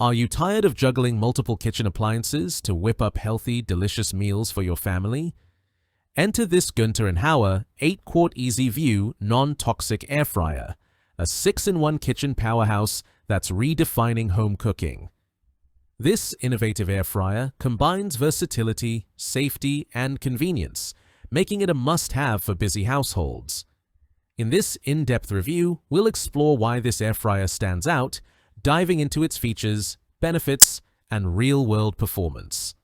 Are you tired of juggling multiple kitchen appliances to whip up healthy, delicious meals for your family? Enter this Günter&Hauer 8-quart Easy View non-toxic air fryer, a 6-in-1 kitchen powerhouse that's redefining home cooking. This innovative air fryer combines versatility, safety, and convenience, making it a must-have for busy households. In this in-depth review, we'll explore why this air fryer stands out, diving into its features, benefits, and real-world performance.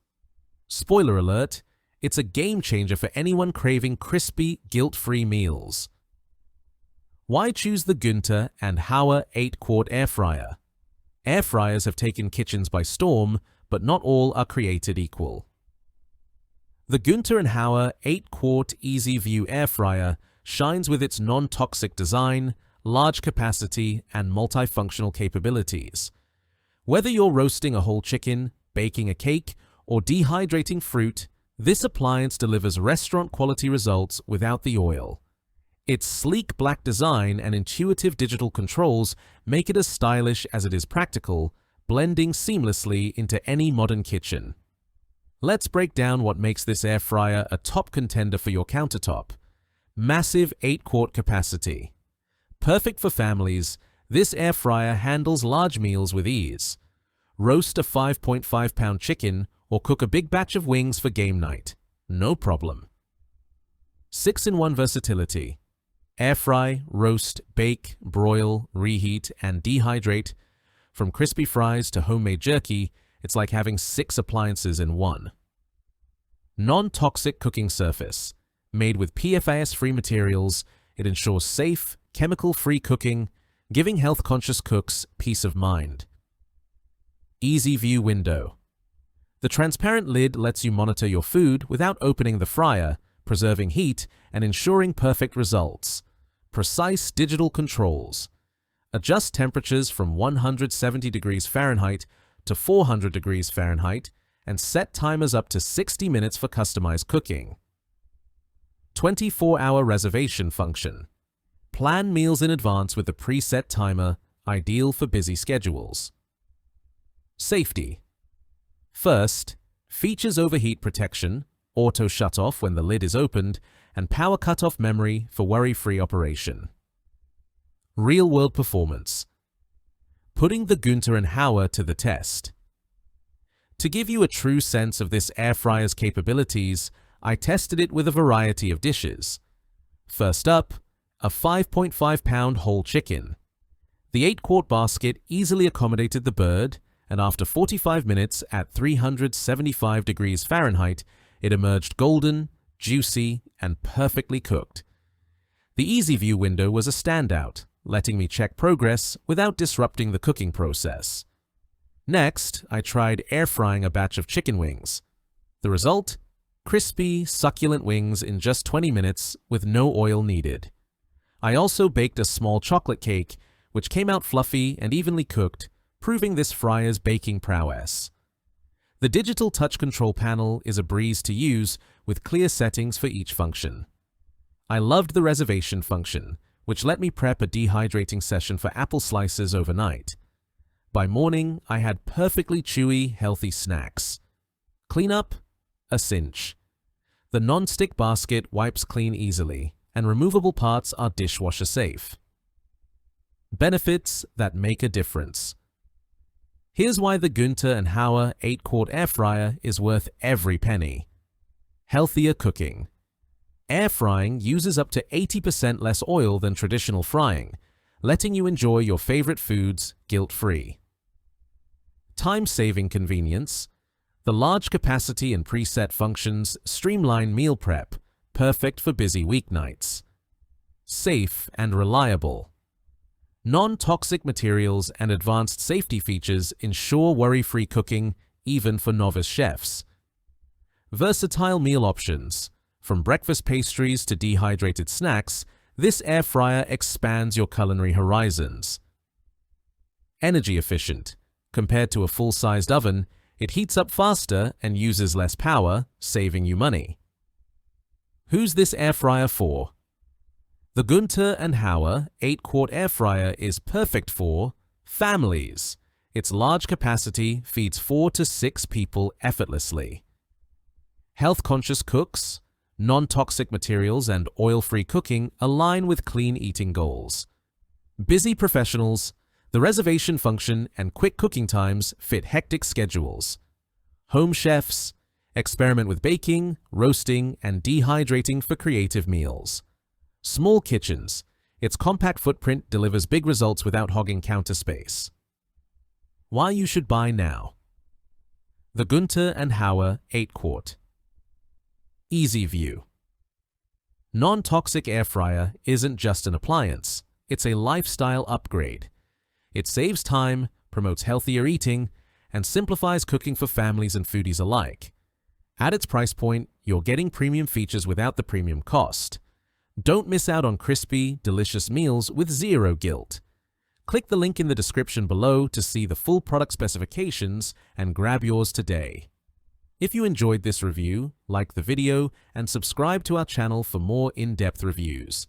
Spoiler alert, it's a game-changer for anyone craving crispy, guilt-free meals. Why choose the Günter&Hauer 8-quart air fryer? Air fryers have taken kitchens by storm, but not all are created equal. The Günter&Hauer 8-quart Easy View air fryer shines with its non-toxic design, large capacity, and multifunctional capabilities. Whether you're roasting a whole chicken, baking a cake, or dehydrating fruit, this appliance delivers restaurant-quality results without the oil. Its sleek black design and intuitive digital controls make it as stylish as it is practical, blending seamlessly into any modern kitchen. Let's break down what makes this air fryer a top contender for your countertop. Massive 8-quart capacity. Perfect for families, this air fryer handles large meals with ease. Roast a 5.5-pound chicken or cook a big batch of wings for game night. No problem. 6-in-1 versatility. Air fry, roast, bake, broil, reheat, and dehydrate. From crispy fries to homemade jerky, it's like having 6 appliances in one. Non-toxic cooking surface. Made with PFAS-free materials, it ensures safe, chemical-free cooking, giving health-conscious cooks peace of mind. Easy View window. The transparent lid lets you monitor your food without opening the fryer, preserving heat and ensuring perfect results. Precise digital controls. Adjust temperatures from 170 degrees Fahrenheit to 400 degrees Fahrenheit and set timers up to 60 minutes for customized cooking. 24-hour reservation function. Plan meals in advance with a preset timer, ideal for busy schedules. Safety. First, features overheat protection, auto shut-off when the lid is opened, and power cut-off memory for worry-free operation. Real-world performance. Putting the Günter&Hauer to the test. To give you a true sense of this air fryer's capabilities, I tested it with a variety of dishes. First up, a 5.5-pound whole chicken. The 8-quart basket easily accommodated the bird, and after 45 minutes at 375 degrees Fahrenheit, it emerged golden, juicy, and perfectly cooked. The Easy View window was a standout, letting me check progress without disrupting the cooking process. Next, I tried air frying a batch of chicken wings. The result? Crispy, succulent wings in just 20 minutes with no oil needed. I also baked a small chocolate cake, which came out fluffy and evenly cooked, proving this fryer's baking prowess. The digital touch control panel is a breeze to use with clear settings for each function. I loved the reservation function, which let me prep a dehydrating session for apple slices overnight. By morning, I had perfectly chewy, healthy snacks. Cleanup? A cinch. The non-stick basket wipes clean easily, and removable parts are dishwasher safe. Benefits that make a difference. Here's why the Günter&Hauer 8-quart air fryer is worth every penny. Healthier cooking. Air frying uses up to 80% less oil than traditional frying, letting you enjoy your favorite foods guilt-free. Time-saving convenience. The large capacity and preset functions streamline meal prep, perfect for busy weeknights. Safe and reliable. Non-toxic materials and advanced safety features ensure worry-free cooking, even for novice chefs. Versatile meal options. From breakfast pastries to dehydrated snacks, this air fryer expands your culinary horizons. Energy efficient. Compared to a full-sized oven, it heats up faster and uses less power, saving you money. Who's this air fryer for? The Günter&Hauer 8-quart air fryer is perfect for families. Its large capacity feeds 4 to 6 people effortlessly. Health-conscious cooks, non-toxic materials and oil-free cooking align with clean eating goals. Busy professionals, the reservation function and quick cooking times fit hectic schedules. Home chefs, experiment with baking, roasting, and dehydrating for creative meals. Small kitchens, its compact footprint delivers big results without hogging counter space. Why you should buy now. The Günter&Hauer 8QT. Easy view. Non-toxic air fryer isn't just an appliance, it's a lifestyle upgrade. It saves time, promotes healthier eating, and simplifies cooking for families and foodies alike. At its price point, you're getting premium features without the premium cost. Don't miss out on crispy, delicious meals with zero guilt. Click the link in the description below to see the full product specifications and grab yours today. If you enjoyed this review, like the video and subscribe to our channel for more in-depth reviews.